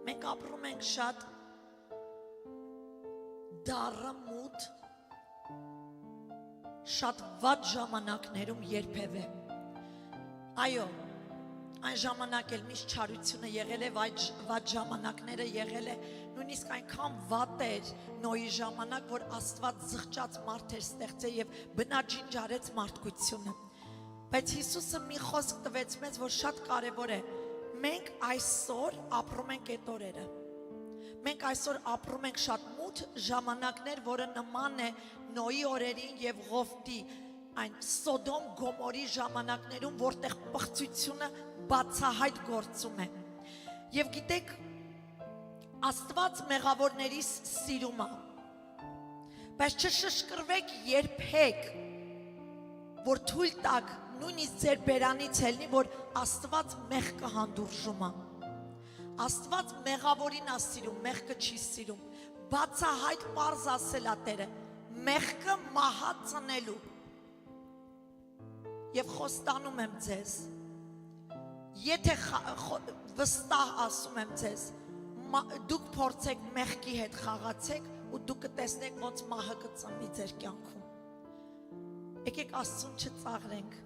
Մենք ապրում ենք շատ դառը մութ, շատ վատ ժամանակներում երբևէ։ Այո, այն ժամանակ էլ միշտ չարությունը եղել է, վատ ժամանակները եղել է, նույնիսկ այնքան վատ էր Նոյի ժամանակ, որ Աստված զղջաց մարդեր ստեղծել եւ բնաջինջարեց մարդկությունը։ Բայց Հիսուսը մի խոսք տվեց մեզ, որ շատ կարեւոր է։ Մենք այսօր ապրում ենք այդ օրերը։ Մենք այսօր ապրում ենք շատ մութ ժամանակներ, որը նման է Նոյի օրերին եւ Ղովտի այն Սոդոմ Գոմորի ժամանակներում, որտեղ պղծությունը բացահայտ գործում է։ Եվ գիտեք, Աստված մեղավորներիս սիրում է, բայց չշշկրվեք երբեք, որ թույլ տաք նույնիսկ ձեր բերանից ելնի, որ Աստված մեղքը հանդուրժում է։ Աստված մեղավորին է սիրում, մեղքը չի սիրում։ Բացահայտ պարզ ասել է Տերը, մեղքը մահա ծնելու։ Եվ խոստանում եմ ձեզ, եթե վստահ ասում եմ ձեզ, դուք փորձեք մեղքի հետ խաղացեք ու դուք կտեսնեք ոնց մահը կծնվի ձեր կյանքում։ Եկեք Աստծուն չծաղրենք,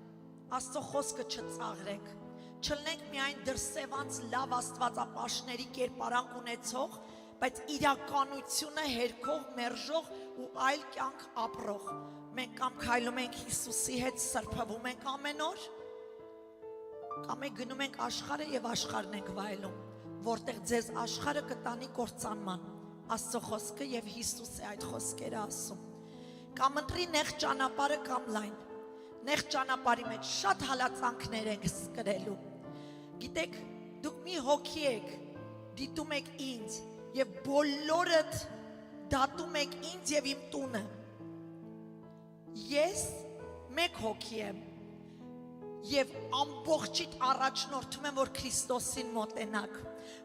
Աստծո խոսքը չծաղրենք, չլնենք միայն դրսևանց լավ աստվածապաշտների կերպարանք ունեցող, բայց իրականությունը հերքող, մերժող ու այլ կյանք ապրող։ Մենք կամ քայլում ենք Հիսուսի հետ, սրբվում ենք ամեն օր, կամ մենք գնում ենք աշխարհը եւ աշխարհն ենք վայելում, որտեղ ձեզ աշխարհը կտանի կործանման։ Աստծո խոսքը եւ Հիսուս է այդ խոսքերը ասում։ Կամ ընտրի նեղ ճանապարհը կամ լայն։ Նեղ ճանապարհի մեջ շատ հալածանքներ ենք սկրելու։ Գիտեք, դուք մի հոգի եք, դիտում եք ինձ եւ բոլորդ դատում եք ինձ եւ իմ տունը։ Ես մեկ հոգի եմ եւ ամբողջիդ առաջնորդում եմ, որ Քրիստոսին մոտենաք,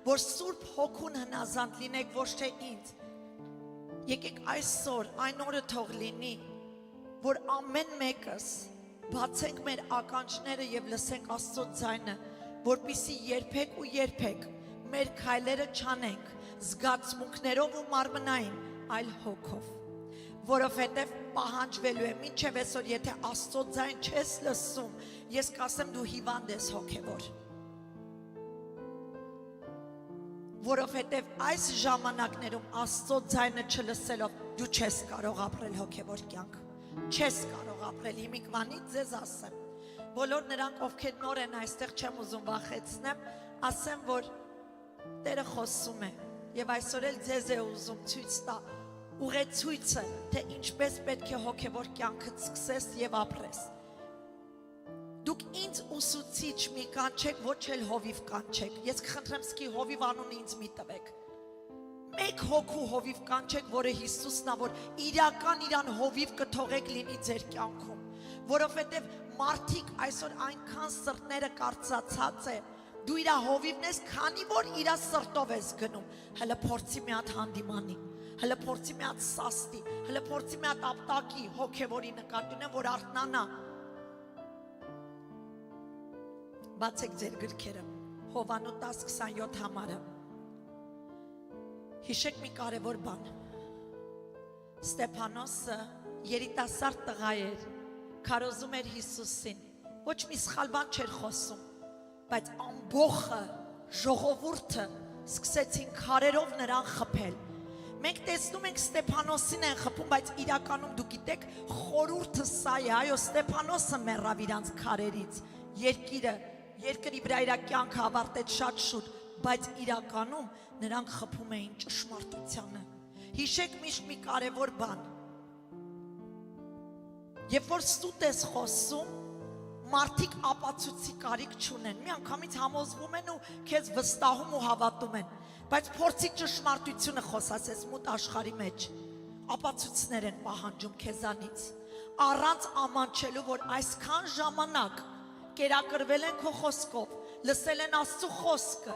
որ Սուրբ Հոգուն հնազանդ լինեք, ոչ թե ինձ։ Եկեք այսօր այն օրը թող լինի, որ ամեն մեկս բացենք մեր ականջները եւ լսենք Աստծո ձայնը, որպեսզի երբեք ու երբեք մեր քայլերը չանենք զգացմունքներով ու մարմնային, այլ հոգով, որովհետև պահանջվելու է մինչև այսօր, եթե Աստծո ձայն չես լսում, ես կասեմ դու հիվանդ ես հոգևոր, որովհետև այս ժամանակներում Աստծո ձայնը չլսելով դու չես կարող ապրել հոգևոր կյանք, չես կարող ապրել։ Հիմիկվանից ձեզ ասեմ, բոլոր նրանք, ովքեր նոր են այստեղ, չեմ ուզում վախեցնեմ, ասեմ, որ Տերը խոսում է եւ այսօր էլ ձեզ է ուզում ցույց տա ուղեցույցը, թե ինչպես պետք է հոգևոր կյանքդ սկսես եւ ապրես։ Դուք ինձ ուսուցիչ մի կանչեք, ոչ էլ հովիվ կանչեք։ Ես կխնդրեմ սկի հովիվ անունը ինձ մի տվեք։ Մեկ հոգու հովիվ կանչեք, որը Հիսուսն է, որ իրական իրան հովիվ կթողեք լինի ձեր կյանքում, որովհետեւ մարդիկ այսօր այնքան սրտները կարծացած է, դու իրա հովիվն ես, քանի որ իրա սրտով ես գնում, հələ փորձի մի հատ հանդիմանի, հələ փորձի մի հատ սաստի, հələ փորձի մի հատ ապտակի հոգևորի նկատի ունեմ, որ արթնանա։ Բացեք ձեր գրքերը, Հովանու 10:27 համարը։ Հիշեք մի կարևոր բան։ Ստեփանոսը երիտասարդ տղա էր, քարոզում էր Հիսուսին, ոչ մի սխալ բան չէր խոսում, բայց ամբողը ժողովուրդը սկսեցին քարերով նրան խփել։ Մենք տեսնում ենք Ստեփանոսին են խփում, բայց իրականում դու գիտեք, խորհուրդը սա է, այո, Ստեփանոսը մեռավ իրանց քարերից, երկրի վրա իր կյանքը ավարտեց շատ շուտ, բայց իրականում նրանք խփում էին ճշմարտությանը։ Հիշեք միշտ մի կարևոր բան։ Երբ որ սուտ ես խոսում, մարդիկ ապացույցի կարիք չունեն, միանգամից համոզվում են ու քեզ վստահում ու հավատում են, բայց փորձի ճշմարտությունը խոսացես մութ աշխարհի մեջ, ապացույցներ են պահանջում քեզանից, առանց ամանչելու, որ այսքան ժամանակ կերակրվել են քո խոսքով, լսել են Աստծո խոսքը,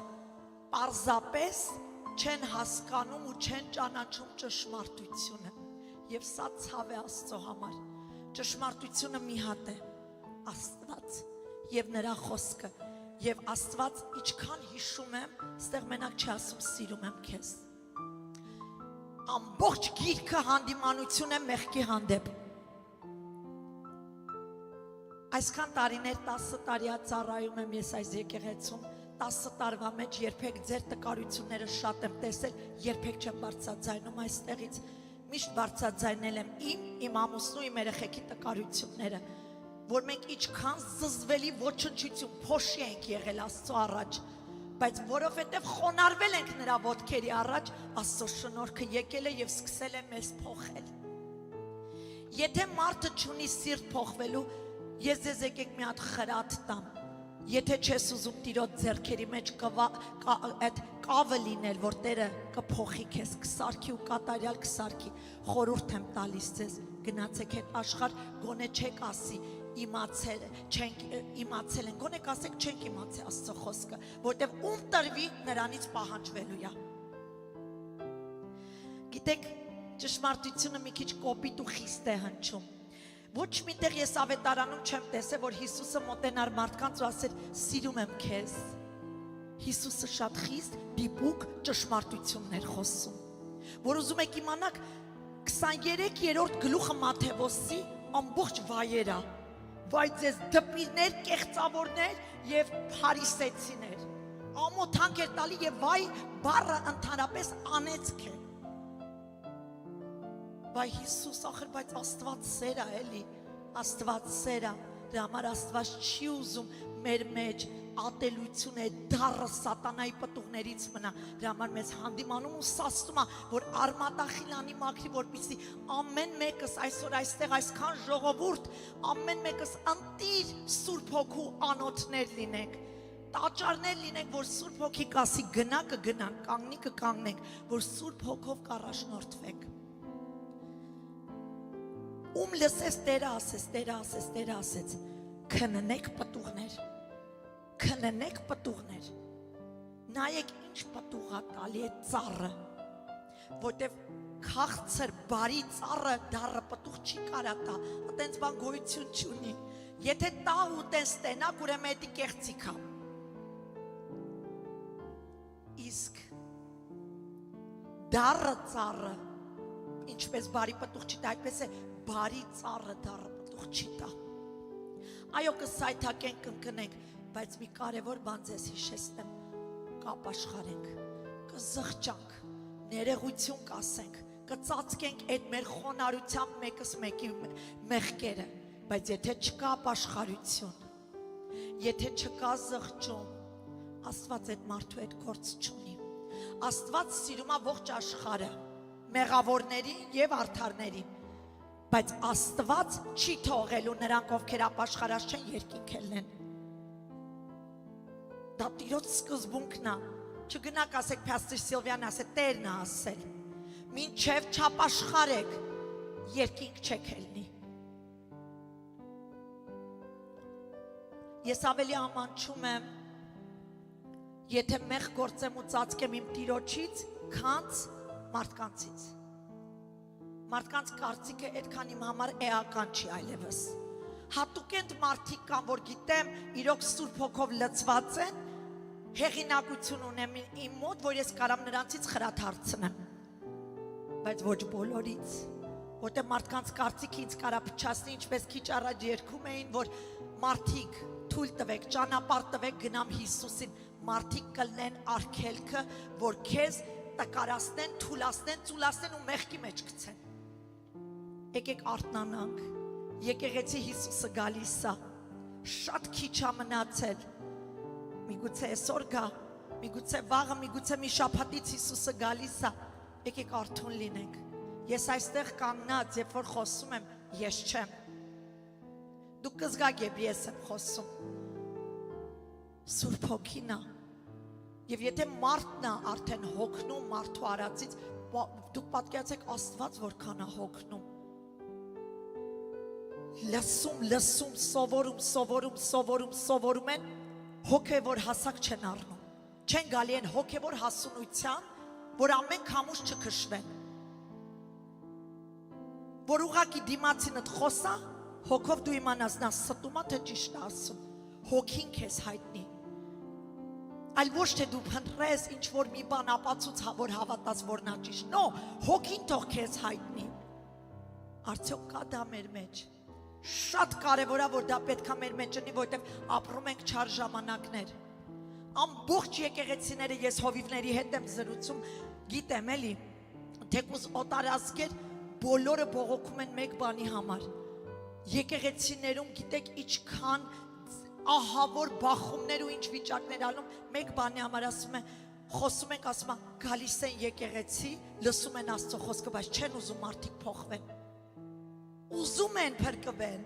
պարզապես չեն հասկանում ու չեն ճանաչում ճշմարտությունը, եւ սա ցավ է Աստծո համար։ Ճշմարտությունը մի հատ է, Աստված եւ նրա խոսքը, Եվ Աստված ինչքան հիշում եմ, ստեղ մենակ չի ասում սիրում եմ քեզ։ Ամբողջ գիրքը հանդիմանություն է մեղքի հանդեպ։ Այսքան տարիներ 10 տարիա ծառայում եմ ես այս եկեղեցում, 10 տարվա մեջ երբեք ձեր տկարությունները շատ եմ տեսել, երբեք չեմ բարձրաձայնում այստեղից, միշտ բարձրաձայնել եմ իմ ամուսնու, իմ երեխեքի տկարությունները, որ մենք ինչքան զզվելի ոչնչություն փոշի ենք եղել Աստծո առաջ, բայց որովհետև խոնարհվել ենք նրա ոտքերի առաջ, Աստծո շնորհքը եկել է եւ սկսել է մեզ փոխել։ Եթե մարդը չունի սիրտ փոխվելու, ես ձեզ եկեք մի հատ խրատ տամ։ Եթե չես ուզում Տիրոջ ձեռքերի մեջ այդ կավը լինել, որ Տերը կփոխի քեզ, կսարքի ու կատարյալ կսարքի, խորհուրդ եմ տալիս ձեզ, գնացեք այդ աշխարհ, գոնե չեք ասի իմացել են, գոնե կասեք չենք իմացել Աստծո խոսքը, որտեվ ում տրվի նրանից պահանջվելու է։ Գիտեք, ճշմարտությունը մի քիչ կոպիտ ու խիստ է հնչում։ Ոչ միտեղ ես ավետարանում չեմ տեսել, որ Հիսուսը մոտենար մարդկանց ու ասեր սիրում եմ քեզ։ Հիսուսը շատ խիստ դիպուկ ճշմարտություններ խոսում, որ ուզում եք իմանաք 23-րդ գլուխը Մատթեոսի ամբողջ վայերա, վայ ձեզ դպիրներ, կեղծավորներ եւ փարիսեցիներ, ամոթանք էր տալի եւ վայ բառը ընդհանրապես անեծք է։ Բայց Հիսուս ախր, բայց Աստված սեր է էլի, Աստված սեր է, դրա համար Աստված չի ուզում մեր մեջ ատելություն է, դառը սատանայի պտուղներից մնա, դրա համար մեզ հանդիմանում ու սաստում է, որ արմատախիլանի մաքրի, որպեսզի ամեն մեկս այսօր այստեղ այսքան ժողովուրդ, ամեն մեկս ընտիր Սուրբ Հոգու անոթներ լինենք, տաճարներ լինենք, որ Սուրբ Հոգի կասի գնա կգնանք, կանգնի կկանգնենք, որ Սուրբ Հոգով կառաջնորդվենք։ Ում լսես Տերը ասեց, քննեք պտուղներ, նայեք ինչ պտուղ է տալի է ծառը, որտև քաղցր բարի ծառը դառը պտուղ չի կարա տա, այտենց բան գոյություն չունի, եթե տա ու տես տենակ, ուրեմն էդի կեղծիք է, իսկ դառը ծառը, ինչպես բարի պտուղ չի տա, այդպես է բարի ծառը դառը պտուղ չի տա։ Այո, կսայթակենք, կընկնենք, բայց մի կարևոր բան ձեզ հիշեցնեմ, կապաշխարենք, կզղջանք, ներողություն կասենք, կծածկենք այդ մեր խոնարհությամբ մեկս մեկի մեղքերը, բայց եթե չկա ապաշխարություն, եթե չկա զղջում, Աստված այդ մարդու հետ գործ չունի։ Աստված սիրում է ողջ աշխարհը, մեղավորներին եւ արդարներին, բայց Աստված չի թողելու նրանք, ովքեր ապաշխարած չեն, երկինք ելնեն։ Դա Տիրոջ սկզբունքն է, չգնաք ասեք Փաստոր Սիլվիան ասել, Տերն է ասել, մինչև չապաշխարեք, երկինք չեք ելնի։ Ես ավելի ամանչում եմ, եթե մեղ գործեմ ու ծածկեմ իմ Տիրոջից, քանց մարդկանցից։ Մարդկանց կարծիքը այդքան իմ համար էական չի այլևս։ Հատուկ են մարդիկ կան, որ գիտեմ, իրոք Սուրբ Հոգով լցված են, հեղինակություն ունեմ իմ մոտ, որ ես կարամ նրանցից խրատ հարցնեմ։ Բայց ոչ բոլորից, որտեղ մարդկանց կարծիքը ինձ կարա փչացնի, ինչպես քիչ առաջ երգում էին, որ մարդիկ թույլ տվեք, ճանապարհ տվեք, գնամ Հիսուսին, մարդիկ կլնեն արգելքը, որ քեզ տկարացնեն, թուլացնեն, ծուլացնեն ու մեղքի մեջ գցեն։ Եկեք արթնանանք, եկեղեցի Հիսուսը գալիս է, շատ քիչ է մնացել, միգուցե այսօր գա, միգուցե վաղը, միգուցե մի շաբաթից Հիսուսը գալիս է, եկեք արթուն լինենք, ես այստեղ կանգնած, երբ որ խոսում եմ, ես չեմ, դուք կզգաք, երբ ես եմ խոսում, Սուրբ Հոգին է, եւ եթե մարդն է արդեն հոգնում մարդու արածից, դուք պատկերացեք Աստված որքան է հոգնում, լսում, սովորում են, հոգևոր հասակ չեն առնում, չեն գալի են հոգևոր հասունության, որ ամեն քամուշ չքշվեն, որ ուղղակի դիմացինդ խոսա, հոգով դու իմանաս նա ստումա թե ճիշտ է ասում, հոգին քեզ հայտնի, այլ ոչ թե դու փնտրես ինչ որ մի բան ապացույց որ հավատաս որ նա ճիշտ նո հոգին թող քեզ հայտնի արդյոք կա դա մեր մեջ շատ կարևոր է որ դա պետք է մեր մեջ լինի որովհետև ապրում ենք չար ժամանակներ ամբողջ եկեղեցիները ես հովիվների հետ եմ զրուցում գիտեմ էլի թեկուզ օտարազգեր բոլորը բողոքում են մեկ բանի համար եկեղեցիներում գիտեք ինչքան ահավոր բախումներ ու ինչ վիճակներ ալում մեկ բանի համար ասում է խոսում ենք ասում է գալիս են եկեղեցի լսում են Աստծո խոսքը բայց չեն ուզում մարդիկ փոխվեն ուզում են փրկվեն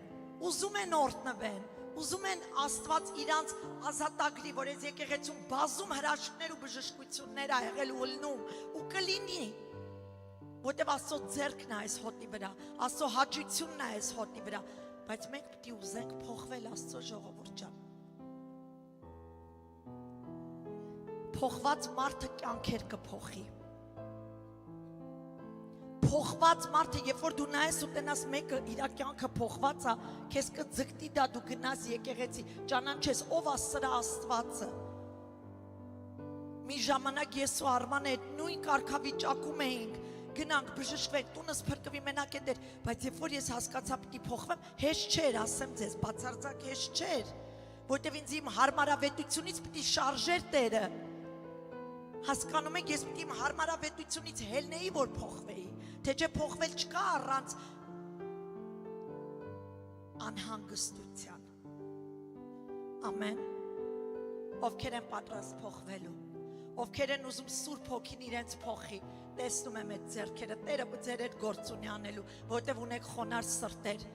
ուզում են օրհնվեն ուզում են Աստված իրանց ազատագրի որ այս եկեղեցում բազում հրաշքներ ու բժշկություններ ա եղել ու լնում ու կլինի որտեվ Աստծո ձեռքն է այս հոտի վրա Աստծո հաճությունն է այս հոտի վրա բայց մենք պետք է ուզենք փոխվել Աստծո ժողովուրդ ջան փոխված մարդը կյանքեր կփոխի փոխված մարդը երբ որ դու նայես ու տենաս մեկը իր կյանքը փոխված է քեզ կձգտի դա դու գնաս եկեղեցի ճանաչես ով է սրա Աստվածը մի ժամանակ ես ու Արմանը այդ նույն կարգավիճակում էինք գնանք բժշկվենք տունս փրկվի մենակ է դեր բայց երբ որ ես հասկացա պիտի փոխվեմ հեշտ չէր ասեմ ձեզ բացարձակ հեշտ չէր որտեվ ինձ իմ հարմարավետությունից պիտի շարժեր Տերը հասկանում եք ես պիտի իմ հարմարավետությունից հելնեի որ փոխվեի թե չէ փոխվել չկա առանց անհանգստության ամեն ովքեր են պատրաստ փոխվելու ովքեր են ուզում Սուրբ Հոգին իրենց փոխի տեսնում եմ այդ ձեռքերը Տերը ձեր այդ գործ ունի անելու որտեվ ունեք խոնար սրտեր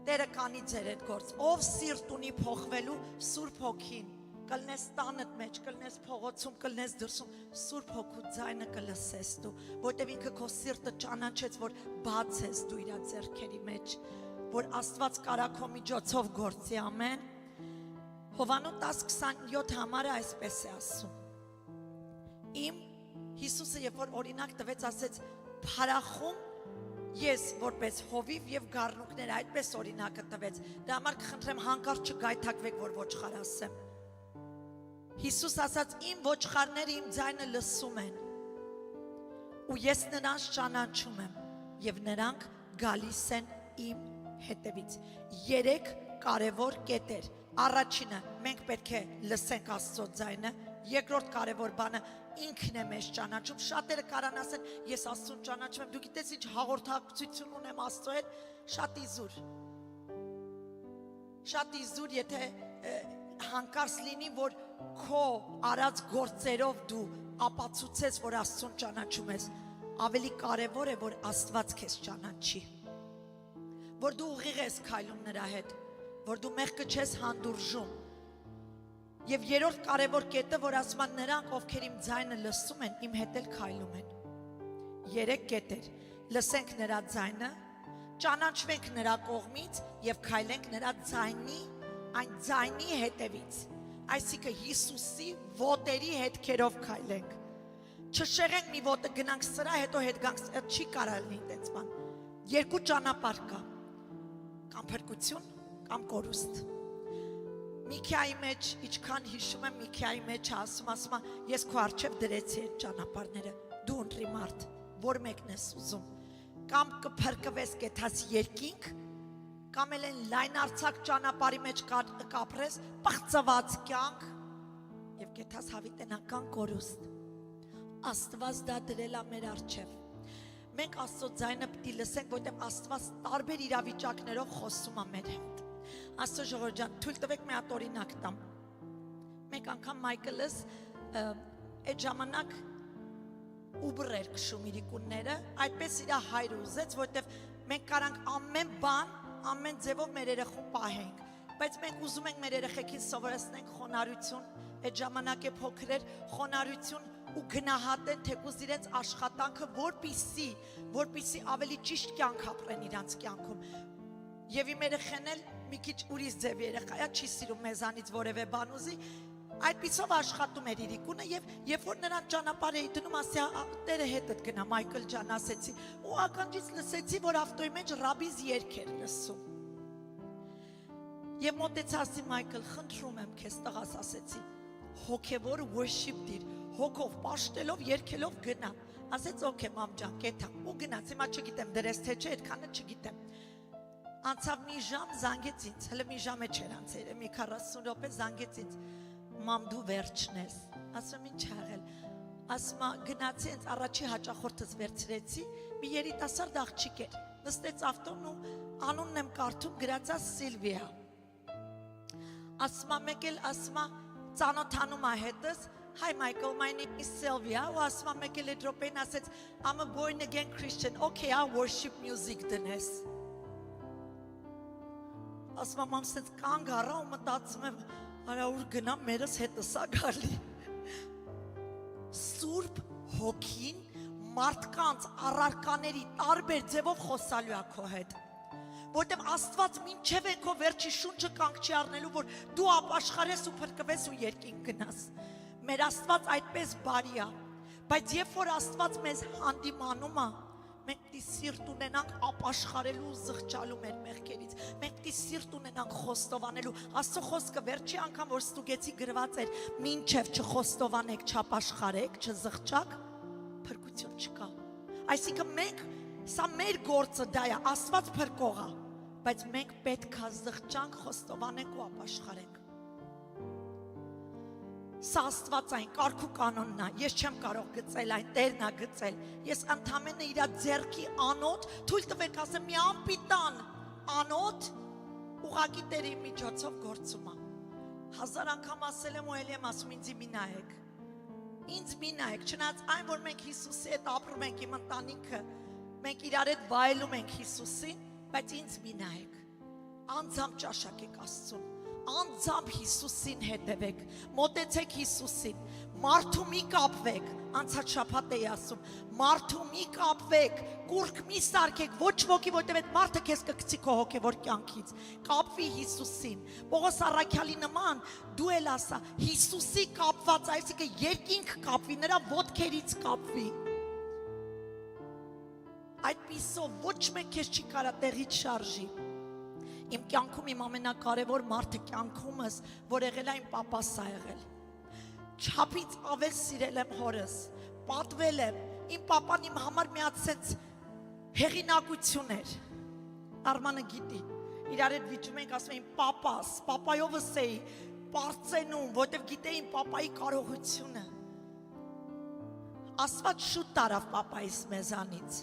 Տերը կանի ձեր այդ գործ ով սիրտ ունի փոխվելու Սուրբ Հոգին կլնես տանդ մեջ կլնես փողոցում կլնես դրսում Սուրբ Հոգու ձայնը կլսես դու որտեվ ինքը քո սիրտը ճանաչեց որ բաց ես դու իր ձեռքերի մեջ որ Աստված կարա քո միջոցով գործի ամեն Հովանոս 10:27 համարը այսպես է ասում Իմ Հիսուսը երբ որ օրինակ տվեց ասեց փարախում ես որպես հովիվ եւ գառնուկներ այդպես օրինակը տվեց դա համար կխնդրեմ հանկարծ չգայթակվեք որ ոչխար ասեմ Հիսուս ասաց իմ ոչխարները իմ ձայնը լսում են ու ես նրանց ճանաչում եմ եւ նրանք գալիս են իմ հետևից 3 կարևոր կետեր առաջինը մենք պետք է լսենք Աստծո ձայնը երկրորդ կարևոր բանը ինքն է մեզ ճանաչում շատերը կարան ասեն ես Աստծուն ճանաչում եմ դու գիտես ինչ հաղորդակցություն ունեմ Աստծո հետ շատ իզուր եթե հանկարծ լինի որ քո արած գործերով դու ապացուցես որ Աստծուն ճանաչում ես ավելի կարևոր է որ Աստված քեզ ճանաչի որ դու ուղիղ ես քայլում նրա հետ որ դու մեղքը չես հանդուրժում Եվ երրորդ կարևոր կետը, որ ասում են նրանք, ովքեր իմ ձայնը լսում են, իմ հետ էլ քայլում են։ 3 կետեր. Լսենք նրա ձայնը, ճանաչվենք նրա կողմից եւ քայլենք նրա ձայնի, այն ձայնի հետևից։ Այսինքն Հիսուսի ոտերի հետքերով քայլենք։ Չշեղենք մի ոտը գնանք սրա, հետո հետ գանք, չի կարող լինի այդպես բան։ Երկու ճանապարհ կա։ Կամ փրկություն, կամ կորուստ։ Միքիայի մեջ, ինչքան հիշում եմ, Միքիայի մեջ ասում, ես քո առջև դրեցի այդ ճանապարհները, դու ընտրի մարդ, որ մեկն ես ուզում, կամ կփրկվես կեթաս երկինք, կամ էլ են լայն արցակ ճանապարհի մեջ կապրես, պղծված կյանք եւ կեթաս հավիտենական կորուստ։ Աստված դա դրել է մեր առջև։ Մենք Աստծո ձայնը պիտի լսենք, որտեղ Աստված տարբեր իրավիճակներով խոսում է մեր հետ։ Աստծո ժողովուրդ ջան, թույլ տվեք մի հատ օրինակ տամ։ Մեկ անգամ Մայքլս այդ ժամանակ Uber էր քշում իր իկունները, այդպես իր հայրը ուզեց, որտեղ մենք կարանք ամեն բան, ամեն ձևով մեր երեխուն պահենք, բայց մենք ուզում ենք մեր երեխեքին սովորեցնենք խոնարհություն, այդ ժամանակ է փոքր էր, խոնարհություն ու գնահատեն թեկուզ իրենց աշխատանքը, որպիսի ավելի ճիշտ կյանք ապրեն իրանց կյանքում։ Եվ իմ երեխան էլ մի քիչ ուրիշ ձև երեխա է, չի սիրում մեզանից որևէ բան ուզի, այդպիսով աշխատում էր իր իկունը եւ երբ որ նրան ճանապարհ էի դնում, ասի Տերը հետդ գնա, Մայքլ ջան, ասեցի, ու ականջից լսեցի, որ ավտոյի մեջ ռաբիս երգ էր լսում։ Եվ մոտեցա ասի Մայքլ, խնդրում եմ քեզ տղաս, ասեցի, հոգևոր worship դիր, հոգով, պաշտելով, երգելով գնա։ Ասեց օքեյ մամ ջան, կեթա։ Ու գնաց, հիմա չգիտեմ դրես թե չէ, այդքանը չգիտեմ։ Անցավ մի ժամ, զանգեց ինձ, հələ մի ժամ է չէր անցել, մի 40 րոպե զանգեց ինձ։ Մամ դու վերջն ես։ Ասում ինչ աղել։ Ասում գնացի ինձ առաջի հաճախորդս վերցրեցի, մի երիտասարդ աղջիկ էր։ Նստեց ավտոն ու անունն եմ կարդում, գրածա Սիլվիա։ Ասում մեկ էլ ասում ծանոթանում է հետս, Hi Michael, my name is Sylvia. Ու ասում մեկ էլ այդ րոպեին ասեց I'm a born again Christian. Okay, I worship music դնես։ Ասում մամ սենց կանգ առա ու մտածում եմ արա ուր գնամ մերս հետս է գալի։ Սուրբ հոգին մարդկանց առարկաների տարբեր ձևով խոսալու է քո հետ։ Որտեւ Աստված մինչև են քո վերջի շունչը կանգ չի առնելու, որ դու ապաշխարես ու փրկվես ու երկինք գնաս։ Մեր Աստված այդպես բարի է, բայց երբ որ Աստված մեզ հանդիմանում է, մենք դի սիրտ ունենանք ապաշխարելու ու զղջալու մեր մեղքերից, մենք դի սիրտ ունենանք խոստովանելու։ Աստծո խոսքը վերջի անգամ որ ստուգեցի գրված էր, մինչև չխոստովանեք, չապաշխարեք, չզղջաք, փրկություն չկա։ Այսինքն մենք սա մեր գործը դա է, Աստված փրկող է, բայց մենք պետք է զղջանք, խոստովանենք ու ապաշխարենք։ Սա Աստվածային կարգ ու կանոնն է, ես չեմ կարող գծել այն, Տերն է գծել, ես ընդամենը իր ձեռքի անոտ, թույլ տվեք ասեմ մի անպիտան անոտ, ուղղակի Տերի միջոցով գործում է։ 1000 անգամ ասել եմ ու ելի եմ ասում ինձ մի նայեք, չնայած այն որ մենք Հիսուսի հետ ապրում ենք իմ ընտանիքը, մենք իրար հետ վայելում ենք Հիսուսին, բայց ինձ մի նայեք, անձամբ ճաշակեք Աստծուն, անձամբ Հիսուսին հետևեք, մոտեցեք Հիսուսին, մարդու մի կապվեք, անցած շաբաթ էի ասում, մարդու մի կապվեք, կուրք մի սարքեք, ոչ ոքի, որտև այդ մարդը քեզ կգցի քո հոգևոր կյանքից, կապվի Հիսուսին, Պողոս առաքյալի նման, դու էլ ասա, Հիսուսի կապված, այսինքն երկինք կապվի, նրա ոտքերից կապվի, այդպիսով ոչ մեկ քեզ չի կարա տեղից շարժի։ Իմ կյանքում իմ ամենակարևոր մարդը կյանքումս, որ եղել է իմ պապասը եղել։ Չափից ավել սիրել եմ հորս, պատվել եմ, իմ պապան իմ համար մի հատ սենց հեղինակություն էր։ Արմանը գիտի, իրար հետ վիճում ենք ասում էին պապաս, պապայովս էի, պարծենում, որտև գիտեին պապայի կարողությունը։ Աստված շուտ տարավ պապայիս մեզանից։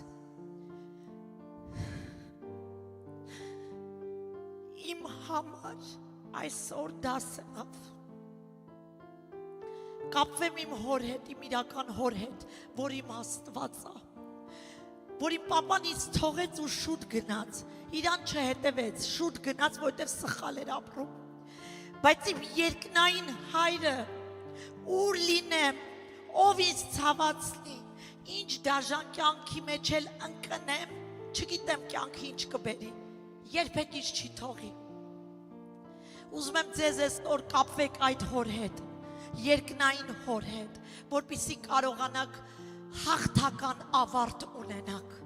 Իմ համար այսօր դաս եղավ։ Կապվեմ իմ հոր հետ, իմ իրական հոր հետ, որ իմ Աստված է, որ իմ պապան ինձ թողեց ու շուտ գնաց, իրան չհետևեց, շուտ գնաց, որտև սխալ էր ապրում, բայց իմ երկնային հայրը, ուր լինեմ, ով ինձ ցավացնի, ինչ դաժան կյանքի մեջ էլ ընկնեմ, չգիտեմ կյանքը ինչ կբերի, երբեք ինչ չի թողի։ Ուզում եմ ձեզ այսօր կապվեք այդ հոր հետ, երկնային հոր հետ, որպեսզի կարողանաք հաղթական ավարտ ունենաք,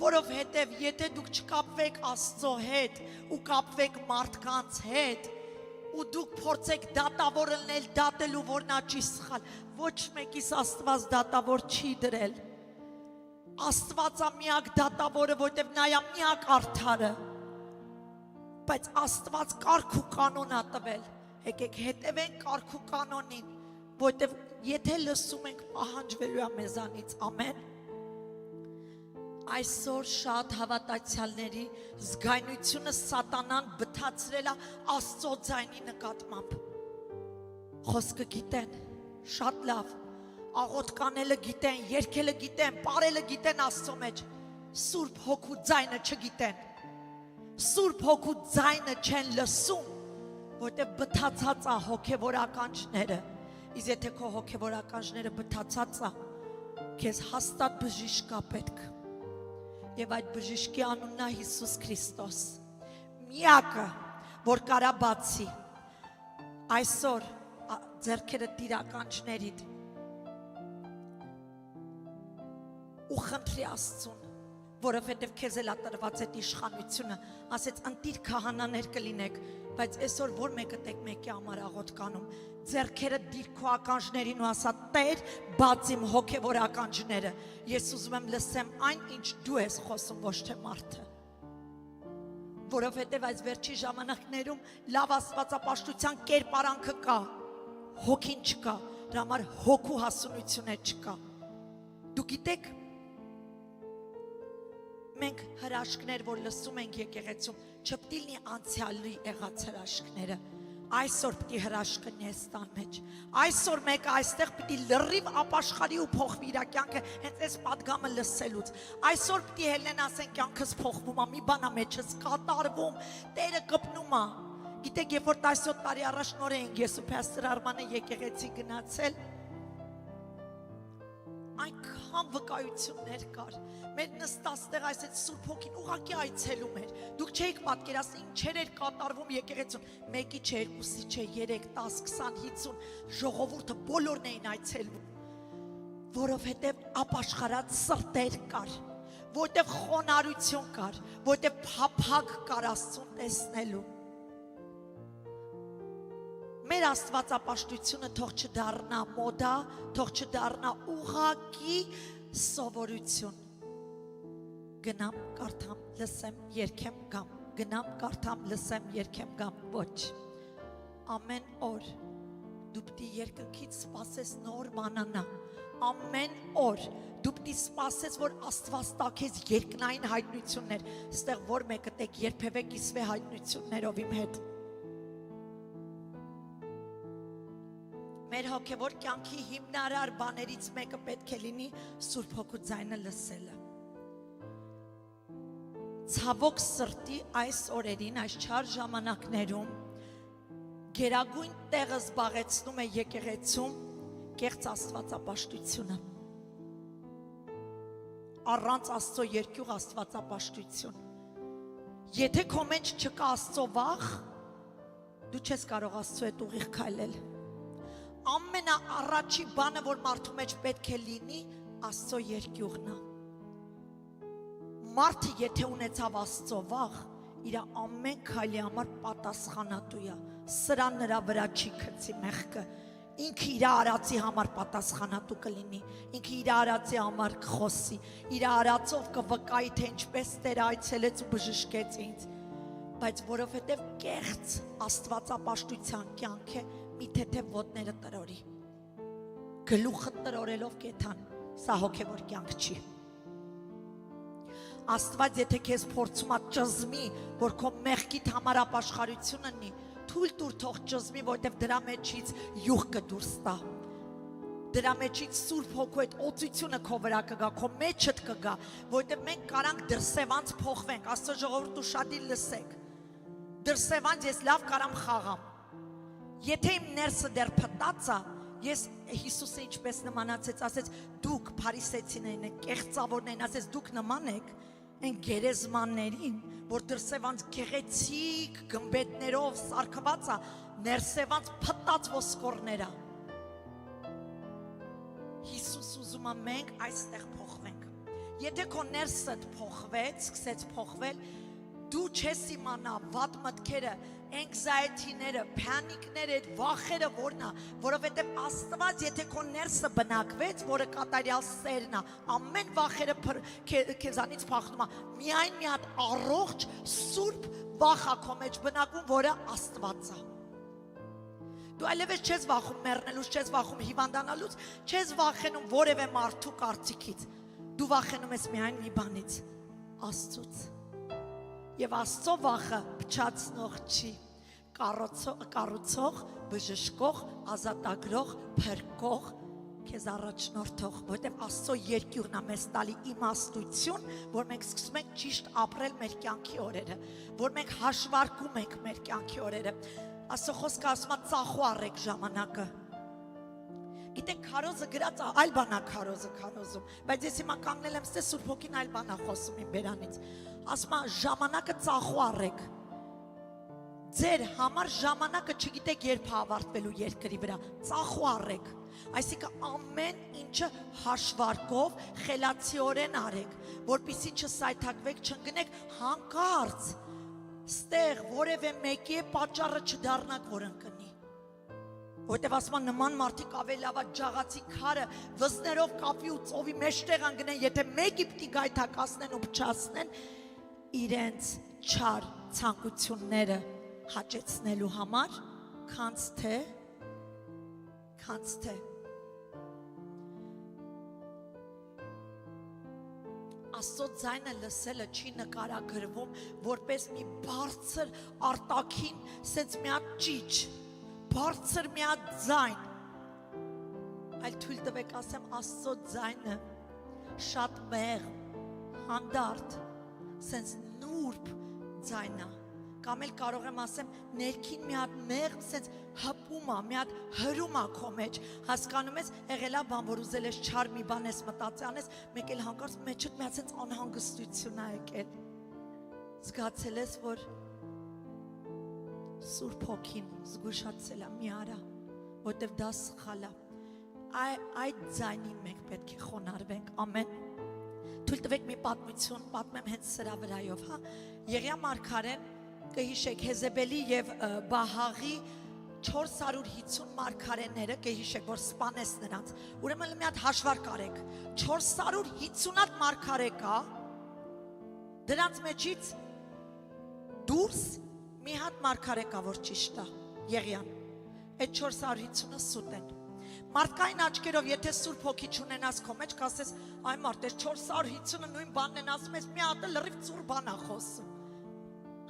որովհետև եթե դուք չկապվեք Աստծո հետ ու կապվեք մարդկանց հետ ու դուք փորձեք դատավոր լինել, դատելու որ նա չի սխալ, ոչ մեկիս Աստված դատավոր չի դրել, Աստվածա միակ դատավորը, որտև նա է միակ արդարը, բայց Աստված կարգ ու կանոն ա տվել, եկեք հետևենք կարգ ու կանոնին, որտև եթե լսում ենք պահանջվելու է մեզանից, ամեն։ Այսօր շատ հավատացյալների զգայնությունը սատանան բթացրել է Աստծո ձայնի նկատմամբ։ Խոսքը գիտեն, շատ լավ, աղոթքանելը գիտեն, երգելը գիտեն, պարելը գիտեն Աստծո մեջ, Սուրբ Հոգու ձայնը չգիտեն, Սուրբ Հոգու ձայնը չեն լսում, որտեղ բթացած է հոգևոր ականջները, իսկ եթե քո հոգևոր ականջները բթացած է, քեզ հաստատ բժիշկ է պետք, եւ այդ բժիշկի անունն է Հիսուս Քրիստոս, միակը, որ կարա բացի, այսօր ձեռքերը տիր ականջներիդ ու խնդրի Աստծուն, որովհետև քեզ էլ տրված այդ իշխանությունը, ասեց ընտիր քահանաներ կլինեք, բայց այսօր որ մեկը տեք մեկի համար աղոթ կանում, ձեռքերը դիր քո ականջներին ու ասա Տեր, բաց իմ հոգևոր ականջները, ես ուզում եմ լսեմ այն, ինչ դու ես խոսում, ոչ թե մարդը, որովհետև այս վերջի ժամանակներում լավ աստվածապաշտության կերպարանքը կա, հոգին չկա, դրա համար հոգու հասունություն չկա, դու գիտեք, մենք հրաշքներ, որ լսում ենք եկեղեցում, չպետք է լինի անցյալի եղած հրաշքները, այսօր պետք է հրաշքը նես տան մեջ, այսօր մեկը այստեղ պետք է լրիվ ապաշխարի ու փոխվի իր կյանքը, հենց այս պատգամը լսելուց, այսօր պետք է Հելեն ասեն կյանքս փոխվում է, մի բան է մեջս կատարվում, Տերը կպնում է, գիտեք, երբ որ 17 տարի առաջ նոր էինք ես ու Փաստոր Արմանը եկեղեցի գնացել, այնքան վկայություններ կար, մեր նստած տեղ այսեց Սուրբ Հոգին ուղղակի այցելում էր, դուք չէիք պատկերացնի ինչեր էր կատարվում եկեղեցում, մեկի չէ, երկուսի չէ, 3, 10, 20, 50 ժողովուրդը բոլորն էին այցելվում, որովհետև ապաշխարած սրտեր կար, որովհետև խոնարհություն կար, որովհետև փափագ կար Աստծուն տեսնելու։ Մեր աստվածապաշտությունը թող չդառնա մոդա, թող չդառնա ուղղակի սովորություն։ Գնամ, կարդամ, լսեմ, երգեմ, գամ, գնամ, կարդամ, լսեմ, երգեմ, գամ, ոչ։ Ամեն օր դու պետք է երկնքից սպասես նոր մանանա։ Ամեն օր դու պետք է սպասես, որ Աստված տա քեզ երկնային հայտնություններ, այստեղ որ մեկը տեք երբևէ կիսվե հայտնություններով իմ հետ։ Մեր հոգևոր կյանքի հիմնարար բաներից մեկը պետք է լինի Սուրբ Հոգու ձայնը լսելը։ Ցավոք սրտի այս օրերին, այս չար ժամանակներում գերագույն տեղը զբաղեցնում է եկեղեցում կեղծ աստվածապաշտությունը։ Առանց Աստծո երկյուղ աստվածապաշտություն։ Եթե քո մեջ չկա Աստծո վախ, դու չես կարող Աստծո հետ ուղիղ քայլել։ Ամենաառաջի բանը, որ մարդու մեջ պետք է լինի, Աստծո երկյուղն է։ Մարդը եթե ունեցավ Աստծո վախ, իր ամեն քայլի համար պատասխանատու է։ Սրա նրա վրա չի գցի մեղքը։ Ինքը իր արածի համար պատասխանատու կլինի, ինքը իր արածի համար կխոսի, իր արածով կվկայի, թե ինչպես Տերը այցելեց ու բժշկեց ինձ։ Բայց որովհետև կեղծ աստվածապաշտության կյանք է, մի թեթև ոտները տրորի, գլուխը տրորելով կեթան, սա հոգևոր կյանք չի։ Աստված եթե քեզ փորձում է ճզմի, որ քո մեղքիդ համար ապաշխարություն ունի, թույլ տուր թող ճզմի, որտեղ դրա մեջից յուղ կդուրս տա։ Դրա մեջից Սուրբ Հոգու այդ օծությունը քո վրա կգա, քո մեջդ կգա, որտեղ մենք կարանք դրսևանց փոխվենք, Աստծո ժողովուրդ ուշադիր լսեք։ Դրսևանց ես լավ կարամ խաղամ։ Եթե իմ ներսը դեռ փտած է, ես Հիսուսը ինչպես նմանացեց, ասեց դուք փարիսեցիներն եք, կեղծավորներն, ասեց դուք նման եք այն գերեզմաններին, որ դրսևանց գեղեցիկ գմբեթներով սարքված է, ներսևանց փտած ոսկորներ է։ Հիսուս ուզում է մենք այստեղ փոխվենք։ Եթե քո ներսդ փոխվեց, սկսեց փոխվել, դու չես իմանա վատ մտքերը, anxiety-ները, panic-ները, այդ վախերը որն է, որովհետև Աստված եթե քո ներսը բնակվեց, որը կատարյալ սերն է, ամեն վախերը քեզանից փախնում է, միայն մի հատ առողջ սուրբ վախ է քո մեջ բնակվում, որը Աստված է։ Դու այլևս չես վախում մեռնելուց, չես վախում հիվանդանալուց, չես վախենում որևէ մարդու կարծիքից։ Դու վախենում ես միայն մի բանից՝ Աստծուց։ Եվ Աստծո վախը փչացնող չի, կառուցող, բժշկող, ազատագրող, փրկող, քեզ առաջնորդող, որտեղ Աստծո երկյուղն է մեզ տալի իմաստություն, որ մենք սկսում ենք ճիշտ ապրել մեր կյանքի օրերը, որ մենք հաշվարկում ենք մեր կյանքի օրերը։ Աստծո խոսքը ասում է ծախու առեք ժամանակը։ Գիտեք, քարոզը գրած այլ բան է քարոզում, բայց ես հիմա կանգնել եմ, ստե Սուրբ Հոգին այլ բան է խոսում իմ բերանից։ Ասում է ժամանակը ծախու առեք։ ձեր համար ժամանակը չգիտեք երբ ավարտվելու երկրի վրա, ծախու առեք, այսինքն ամեն ինչը հաշվարկով, խելացիորեն արեք, որպեսզի չսայթակվեք, չընկնեք հանկարծ, ստեղ որևէ մեկի պատճառը չդառնաք, որ ընկնի, որտեվ ասման նման մարդիկ ավելի լավ ջաղացի քարը վզներով կապի ու ծովի մեջտեղ անգնեն, եթե մեկի պիտի գայթակացնեն ու փչացնեն իրենց չար ցանկությունները հաճեցնելու համար, քանց թե Աստծո ձայնը լսելը չի նկարագրվում որպես մի բարձր արտաքին, սենց մի հատ ճիչ, բարձր մի հատ ձայն, այլ թույլ տվեք ասեմ Աստծո ձայնը շատ մեղմ, հանդարտ, սենց նուրբ ձայնա, կամ էլ կարող եմ ասեմ ներքին մի հատ մեղմ սենց հպումա, մի հատ հրումա քո մեջ, հասկանում ես եղելա բան, որ ուզել ես չար մի բան ես մտածի անես, մեկ էլ հանկարծ մեջդ մի հատ սենց անհանգստություն ա եկել, զգացել ես, որ Սուրբ Հոգին զգուշացել ա, մի արա, որտև դա սխալ ա, այդ ձայնին մենք պետք է խոնարհվենք, ամեն, թույլ տվեք մի պատմություն, պատմեմ հենց սրա վրայով, հա, Եղիա մարգարեն կհիշեք Հեզեբելի և Բահաղի 450 մարգարեները կհիշեք, որ սպանես նրանց, ուրեմն մի հատ հաշվարկ արեք, 450 հատ մարգարե կա, դրանց մեջից դուրս մի հատ մարգարե կա, որ ճիշտ է, Եղիան, այդ 450-ը սուտ են, մարդկային աչքերով, եթե Սուրբ Հոգի չունենաս քո մեջ, կասես, այ մարդ, այս 450-ը նույն բանն են ասում, այս մի հատը լրիվ ծուր բան ա խոսում,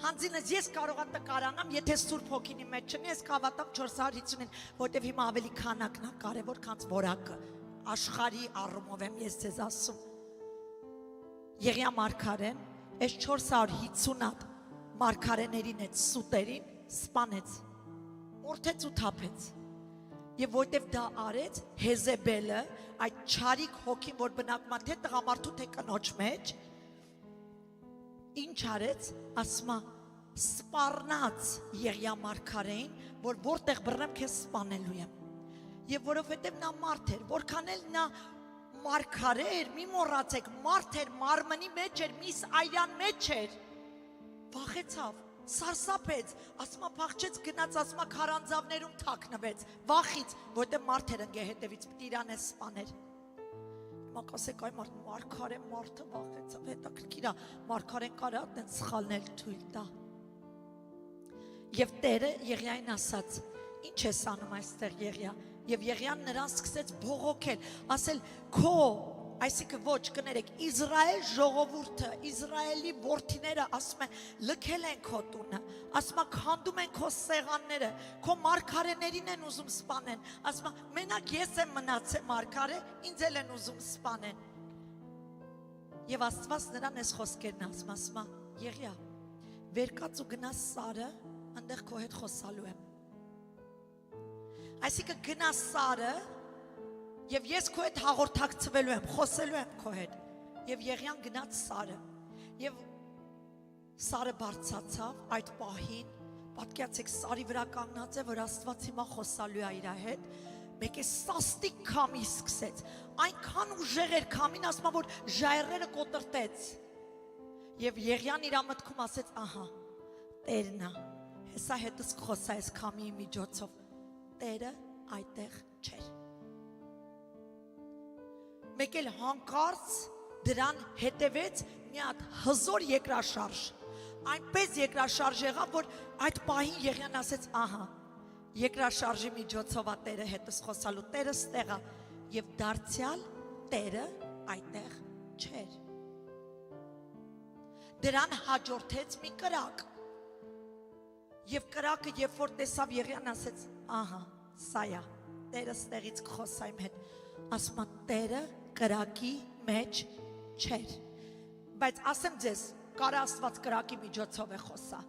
Հանձինս ես կարող եմ տկարանամ, եթե Սուրբ Հոգին իմ մեջ չնի, ես կհավատամ 450-ին, որտև հիմա ավելի քանակն է կարևոր, քան որակը, աշխարհի առումով եմ ես ձեզ ասում, Եղիա մարգարեն, այս 450 հատ մարգարեներին այդ սուտերին սպանեց, մորթեց ու թափեց, և որտև դա արեց, Հեզեբելը, այդ չարիք հոգին, որ բնակվում է թե տղամարդու, թե կնոջ մեջ, ինչ արեց, ասմա, սպառնաց Եղիա մարգարեին, որ որտեղ բռնեմ քեզ սպանելու եմ, և որովհետև նա մարդ էր, որքան էլ նա մարգարե էր, մի մոռացեք, մարդ էր, մարմնի մեջ էր, միս այրան մեջ էր, վախեցավ, սարսափեց, ասմա փախչեց, գնաց, ասմա քարանձավներում թաքնվեց, վախից, որտեղ մարդ էր ընկե հետևից, պիտի իրան է սպաներ, հիմա կասեք, այ մարդ, մարգարե մարդը վախեցավ, հետաքրքիր է, մարգարեն կարա այդեն սխալնել թույլ տա, և Տերը Եղիային ասաց, ինչ ես անում այստեղ Եղիա, և Եղիան նրան սկսեց բողոքել, ասել, քո, այսինքն ոչ կներեք, Իսրայել ժողովուրդը, Իսրայելի որդիները ասում են, լքել են քո տունը, ասում են, քանդում են քո սեղանները, քո մարգարեներին են ուզում սպանեն, ասում են, մենակ ես եմ մնացել մարգարե, ինձ էլ են ուզում սպանեն, և Աստված նրան այս խոսքերն ասում են, Եղիա, վեր կաց ու գնաս Սարը, այնտեղ քո հետ խոսալու եմ, այսինքն գնաս Սարը, և ես քո հետ հաղորդակցվելու եմ, խոսելու եմ քո հետ, և Եղիան գնաց Սարը, և Սարը բարձացավ այդ պահին, պատկերացեք Սարի վրա կանգնած է, որ Աստված հիմա խոսալու է իր հետ, մեկ է սաստիկ քամի սկսեց, այնքան ուժեղ էր քամին, ասում է, որ ժայռերը կոտրտեց, և Եղիան իր մտքում ասեց, ահա, Տերն է, հեսա հետս կխոսա այս քամիի միջոցով, Տերը այդտեղ չէր, մեկ էլ հանկարծ դրան հետևեց մի հատ հզոր երկրաշարժ, այնպես երկրաշարժ եղավ, որ այդ պահին Եղիան ասեց, ահա, երկրաշարժի միջոցով է Տերը հետս խոսալու, Տերը ստեղ է, և դարձյալ Տերը այդտեղ չէր, դրան հաջորդեց մի կրակ, և կրակը երբ որ տեսավ Եղիան ասեց, ահա, սա է, Տերը ստեղից կխոսա իմ հետ, ասում է, Տերը կրակի մեջ չէր, բայց ասեմ ձեզ, կարա Աստված կրակի միջոցով է խոսա,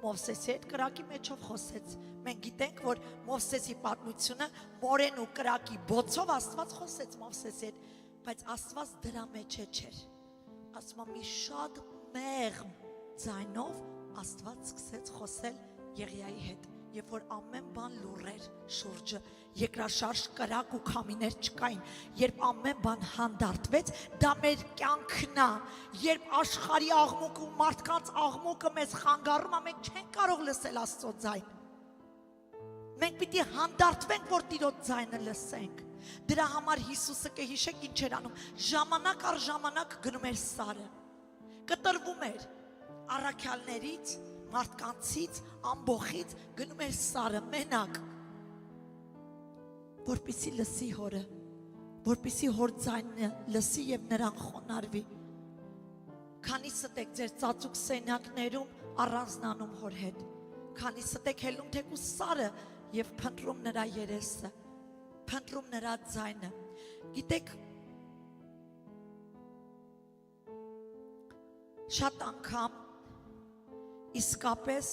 Մովսեսի հետ կրակի մեջով խոսեց, մենք գիտենք, որ Մովսեսի պատմությունը մորեն ու կրակի բոցով Աստված խոսեց Մովսեսի հետ, բայց Աստված դրա մեջ չէր, ասում է մի շատ մեղմ ձայնով Աստված սկսեց խոսել Եղիայի հետ, երբ որ ամեն բան լուրեր շուրջը, երկրաշարժ կրակ ու քամիներ չկային, երբ ամեն բան հանդարտվեց, դա մեր կյանքն է, երբ աշխարհի աղմուկը ու մարդկանց աղմուկը մեզ խանգարում է, մենք չենք կարող լսել Աստծո ձայն։ Մենք պիտի հանդարտվենք, որ Տիրոջ ձայնը լսենք։ Դրա համար Հիսուսը կհիշեք ինչ էր անում, ժամանակ առ ժամանակ գնում էր սարը, կտրվում էր առաքյալներից, մարդկանցից, ամբոխից, գնում էր սարը մենակ, որպեսզի լսի հորը, որպեսզի հոր ձայնը լսի եւ նրան խոնարհվի։ Քանիսը եք ձեր ծածուկ սենյակներում առանձնանում հոր հետ, քանիսը եք հելում թեկուզ սարը եւ փնտրում նրա երեսը, փնտրում նրա ձայնը։ Գիտեք, շատ անգամ իսկապես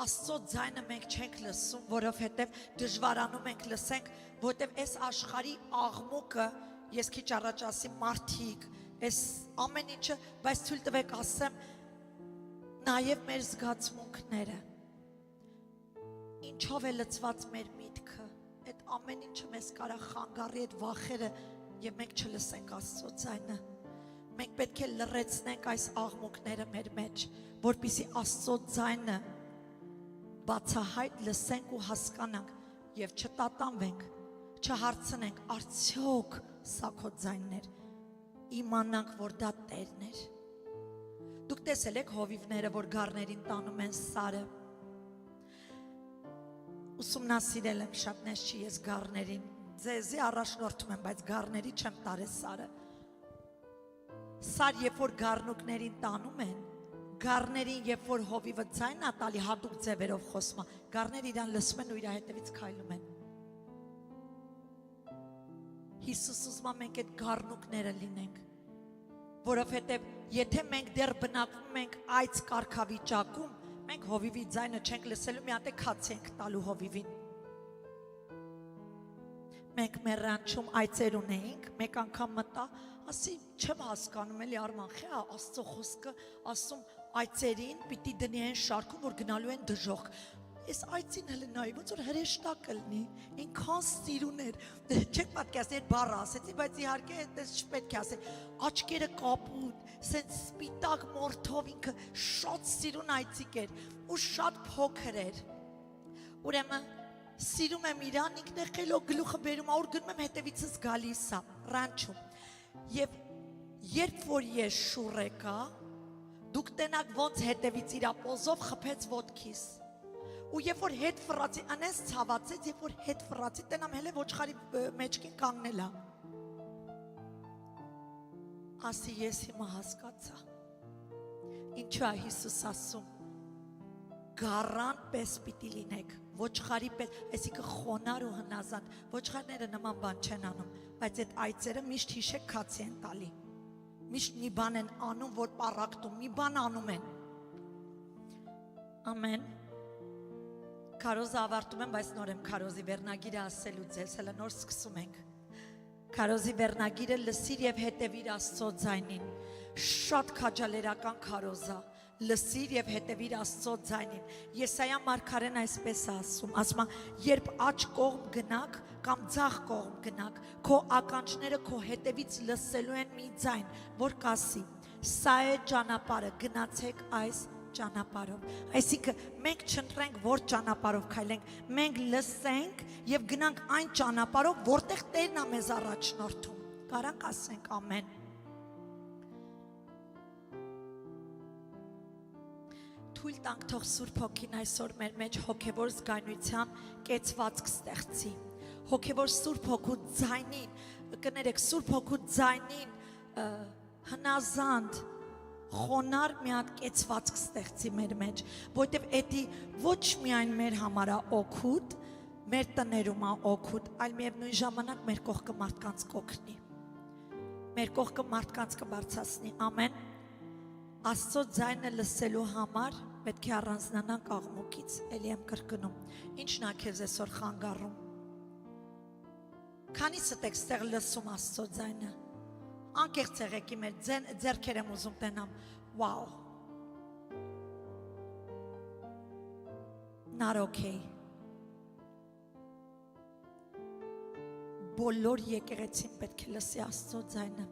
Աստծո ձայնը մենք չենք լսում, որովհետև դժվարանում ենք լսենք, որովհետև այս աշխարհի աղմուկը, ես քիչ առաջ ասի մարդիկ, այս ամեն ինչը, բայց թույլ տվեք ասեմ, նաև մեր զգացմունքները, ինչով է լցված մեր միտքը, այդ ամեն ինչը մեզ կարա խանգարի, այդ վախերը, եւ մենք չլսենք Աստծո ձայնը։ Մենք պետք է լռեցնենք այս աղմուկները մեր մեջ, որպեսզի Աստծո ձայնը բացահայտ լսենք ու հասկանանք եւ չտատանվենք, չհարցնենք, արդյոք սա քո ձայնն էր, իմանանք, որ դա Տերն էր։ Դուք տեսել եք հովիվները, որ գառներին տանում են սարը։ Ուսումնասիրել եմ շատ նես չի ես գառներին, ձեզի առաջնորդում եմ, բայց գառների չեմ տարել սարը։ Սար, երբ որ գառնուկներին տանում են, գառներին, երբ որ հովիվը ձայն է տալի, հատուկ ձևերով խոսում է, գառները իրան լսում են ու իր հետևից քայլում են։ Հիսուս ուզում է մենք այդ գառնուկները լինենք, որովհետև եթե մենք դեռ բնակվում ենք այս կարգավիճակում, մենք հովիվի ձայնը չենք լսելու, մի հատ է քաց ենք տալու հովիվին։ Մենք մեր ranch-ում այծեր ունեինք, մեկ անգամ մտա, ասի, չեմ հասկանում էլի Արման, Աստծո խոսքը ասում այծերին պիտի դնի են շարքում, որ գնալու են դժոխք։ Այս այծին հələ նայի, ոնց որ հրեշտակ կլինի, ինքան սիրուն էր, չեք պատկերացնի, այդ բառը ասեցի, բայց իհարկե այդպես չպետք է ասել, աչքերը կապուտ, սենց սպիտակ մորթով ինքը շատ սիրուն այծիկ էր ու շատ փոքր էր։ Ուրեմն սիրում եմ իրան, ինքն է խելոք գլուխը բերում, որ գնում եմ հետևիցս գալիս է, ranch-ում։ Եվ երբ որ ես շուռ եկա, դուք տենակ ոնց հետևից իրա պոզով խփեց ոտքիս։ Ու երբ որ հետ ֆրացի, անես ցավացեց, երբ որ հետ ֆրացի, տենամ հələ ոչխարի մեջքին կանգնել է։ Ասի ես հիմա հասկացա։ Ինչու է Հիսուս ասում։ Գառան պես պիտի լինեք, ոչխարի պես, այսինքն խոնար ու հնազանդ, ոչխարները նման բան չեն անում, բայց այդ այծերը միշտ հիշեք քացի են տալի, միշտ մի բան են անում, որ պառակտում, մի բան անում են։ Ամեն, քարոզը ավարտում եմ, բայց նոր եմ քարոզի վերնագիրը ասելու ձեզ, հələ նոր սկսում ենք։ Քարոզի վերնագիրը լսիր եւ հետևիր Աստծո ձայնին, շատ քաջալերական քարոզ է։ Լսիր եւ հետևիր Աստծո ձայնին։ Եսայա մարգարեն այսպես է ասում, երբ աջ կողմ գնաք կամ ձախ կողմ գնաք, քո ականջները քո հետևից լսելու են մի ձայն, որ կասի. սա է ճանապարհը, գնացեք այս ճանապարհով։ Այսինքն մենք չընտրենք որ ճանապարհով քայլենք, մենք լսենք եւ գնանք այն ճանապարհով, որտեղ Տերն է մեզ առաջնորդում։ Կարանք ասենք ամեն։ Թույլ տանք թող Սուրբ Հոգին այսօր մեր մեջ հոգևոր զգայունության կեցվածք ստեղծի, հոգևոր Սուրբ Հոգու ձայնին, կներեք Սուրբ Հոգու ձայնին հնազանդ, խոնար մի հատ կեցվածք ստեղծի մեր մեջ, որտեվ էդի ոչ միայն մեր համար է օգուտ, մեր տներում է օգուտ, այլ միևնույն ժամանակ մեր կողքը մարդկանց կօգնի, մեր կողքը մարդկանց կբարձրացնի, ամեն։ Աստծո ձայնը լսելու համար պետք է առանձնանանք աղմուկից, էլի եմ կրկնում, ինչն է քեզ այսօր խանգարում։ Քանիսդ եք ստեղ լսում Աստծո ձայնը, անկեղծ եղեք իմ ձեռքեր եմ ուզում տենամ, վաու։ not okay։ Բոլոր եկեղեցին պետք է լսի Աստծո ձայնը։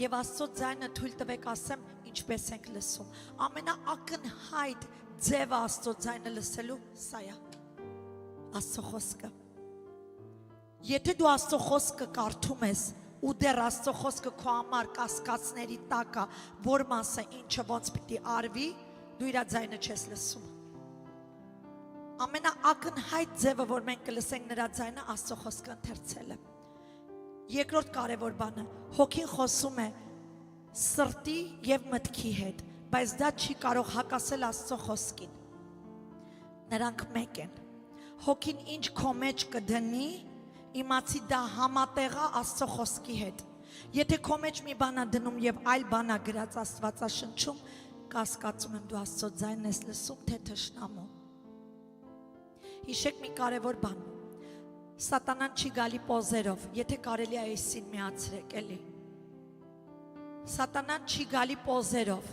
Եվ Աստծո ձայնը թույլ տվեք ասեմ, ինչպես ենք լսում։ Ամենաակնհայտ ձևը Աստծո ձայնը լսելու սա է։ Աստծո խոսքը։ Եթե դու Աստծո խոսքը կարդում ես, ու դեռ Աստծո խոսքը քո համար կասկածների տակ է, որ մասը ինչը ոնց պիտի արվի, դու իր ձայնը չես լսում։ Ամենաակնհայտ ձևը, որ մենք կլսենք նրա ձայնը, Աստծո խոսքը ընթերցելը։ Երկրորդ կարևոր բանը, հոգին խոսում է սրտի եւ մտքի հետ, բայց դա չի կարող հակասել Աստծո խոսքին։ Նրանք մեկ են։ Հոգին ինչ քո մեջ կդնի, իմացի դա համատեղ է Աստծո խոսքի հետ։ Եթե քո մեջ մի բան է դնում եւ այլ բան է գրած Աստվածաշնչում, կասկածում եմ դու Աստծո ձայնն ես լսում, թե թշնամու։ Հիշեք մի կարևոր բան։ Սատանան չի գալի պոզերով, եթե կարելի է այսին միացրեք, էլի։ Սատանան չի գալի պոզերով։